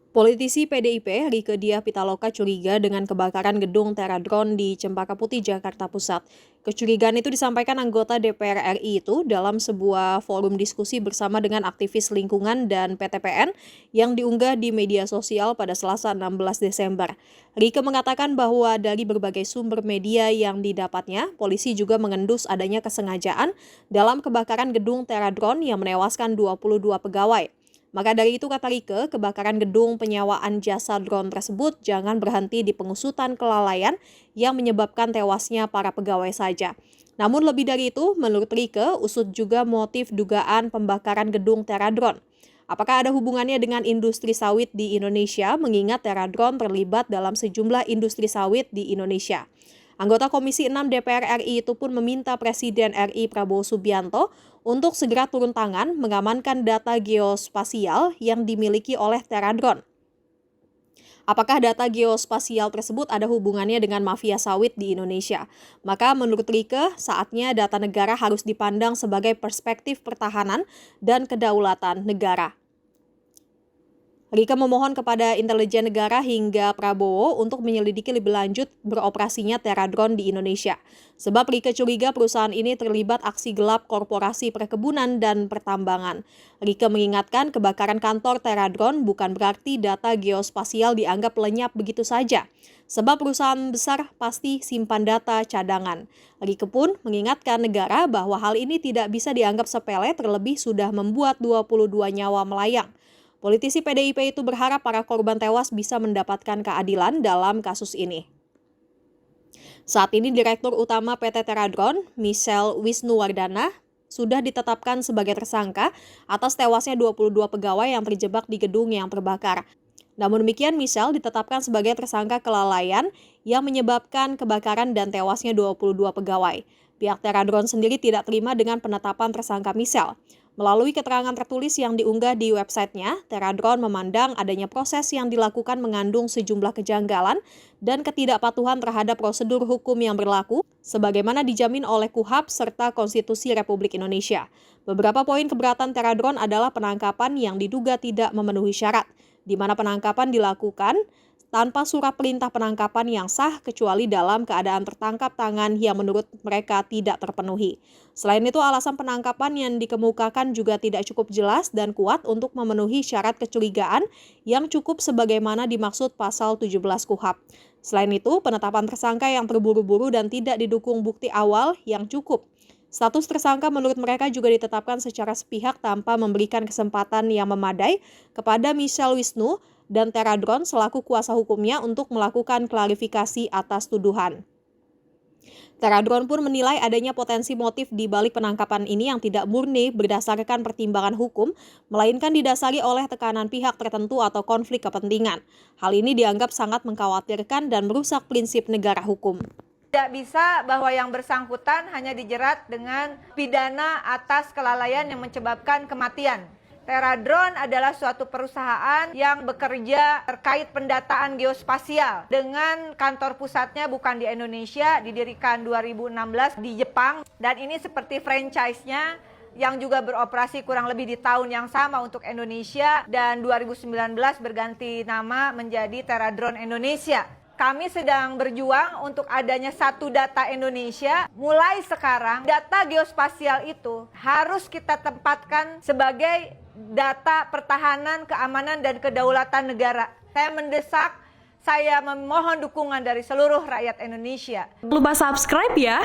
Politisi PDIP Rieke Diah Pitaloka curiga dengan kebakaran gedung Teradron di Cempaka Putih, Jakarta Pusat. Kecurigaan itu disampaikan anggota DPR RI itu dalam sebuah forum diskusi bersama dengan aktivis lingkungan dan PTPN yang diunggah di media sosial pada Selasa 16 Desember. Rieke mengatakan bahwa dari berbagai sumber media yang didapatnya, polisi juga mengendus adanya kesengajaan dalam kebakaran gedung Teradron yang menewaskan 22 pegawai. Maka dari itu, kata Rieke, kebakaran gedung penyewaan jasa drone tersebut jangan berhenti di pengusutan kelalaian yang menyebabkan tewasnya para pegawai saja. Namun lebih dari itu, menurut Rieke, usut juga motif dugaan pembakaran gedung Teradron. Apakah ada hubungannya dengan industri sawit di Indonesia, mengingat Teradron terlibat dalam sejumlah industri sawit di Indonesia. Anggota Komisi 6 DPR RI itu pun meminta Presiden RI Prabowo Subianto untuk segera turun tangan mengamankan data geospasial yang dimiliki oleh Teradron. Apakah data geospasial tersebut ada hubungannya dengan mafia sawit di Indonesia? Maka menurut Rieke, saatnya data negara harus dipandang sebagai perspektif pertahanan dan kedaulatan negara. Rieke memohon kepada intelijen negara hingga Prabowo untuk menyelidiki lebih lanjut beroperasinya Teradron di Indonesia. Sebab Rieke curiga perusahaan ini terlibat aksi gelap korporasi perkebunan dan pertambangan. Rieke mengingatkan kebakaran kantor Teradron bukan berarti data geospasial dianggap lenyap begitu saja. Sebab perusahaan besar pasti simpan data cadangan. Rieke pun mengingatkan negara bahwa hal ini tidak bisa dianggap sepele, terlebih sudah membuat 22 nyawa melayang. Politisi PDIP itu berharap para korban tewas bisa mendapatkan keadilan dalam kasus ini. Saat ini Direktur Utama PT Teradron, Michelle Wisnuwardana, sudah ditetapkan sebagai tersangka atas tewasnya 22 pegawai yang terjebak di gedung yang terbakar. Namun demikian, Michelle ditetapkan sebagai tersangka kelalaian yang menyebabkan kebakaran dan tewasnya 22 pegawai. Pihak Teradron sendiri tidak terima dengan penetapan tersangka Michelle. Melalui keterangan tertulis yang diunggah di websitenya, Teradron memandang adanya proses yang dilakukan mengandung sejumlah kejanggalan dan ketidakpatuhan terhadap prosedur hukum yang berlaku, sebagaimana dijamin oleh KUHAP serta Konstitusi Republik Indonesia. Beberapa poin keberatan Teradron adalah penangkapan yang diduga tidak memenuhi syarat, di mana penangkapan dilakukan tanpa surat perintah penangkapan yang sah kecuali dalam keadaan tertangkap tangan yang menurut mereka tidak terpenuhi. Selain itu, alasan penangkapan yang dikemukakan juga tidak cukup jelas dan kuat untuk memenuhi syarat kecurigaan yang cukup sebagaimana dimaksud pasal 17 KUHAP. Selain itu, penetapan tersangka yang terburu-buru dan tidak didukung bukti awal yang cukup. Status tersangka menurut mereka juga ditetapkan secara sepihak tanpa memberikan kesempatan yang memadai kepada Michelle Wisnu dan Teradron selaku kuasa hukumnya untuk melakukan klarifikasi atas tuduhan. Teradron pun menilai adanya potensi motif di balik penangkapan ini yang tidak murni berdasarkan pertimbangan hukum, melainkan didasari oleh tekanan pihak tertentu atau konflik kepentingan. Hal ini dianggap sangat mengkhawatirkan dan merusak prinsip negara hukum. Tidak bisa bahwa yang bersangkutan hanya dijerat dengan pidana atas kelalaian yang menyebabkan kematian. Teradron adalah suatu perusahaan yang bekerja terkait pendataan geospasial dengan kantor pusatnya bukan di Indonesia, didirikan 2016 di Jepang, dan ini seperti franchise-nya yang juga beroperasi kurang lebih di tahun yang sama untuk Indonesia, dan 2019 berganti nama menjadi Teradron Indonesia. Kami sedang berjuang untuk adanya satu data Indonesia. Mulai sekarang, data geospasial itu harus kita tempatkan sebagai data pertahanan, keamanan, dan kedaulatan negara. Saya mendesak, saya memohon dukungan dari seluruh rakyat Indonesia. Jangan lupa subscribe ya.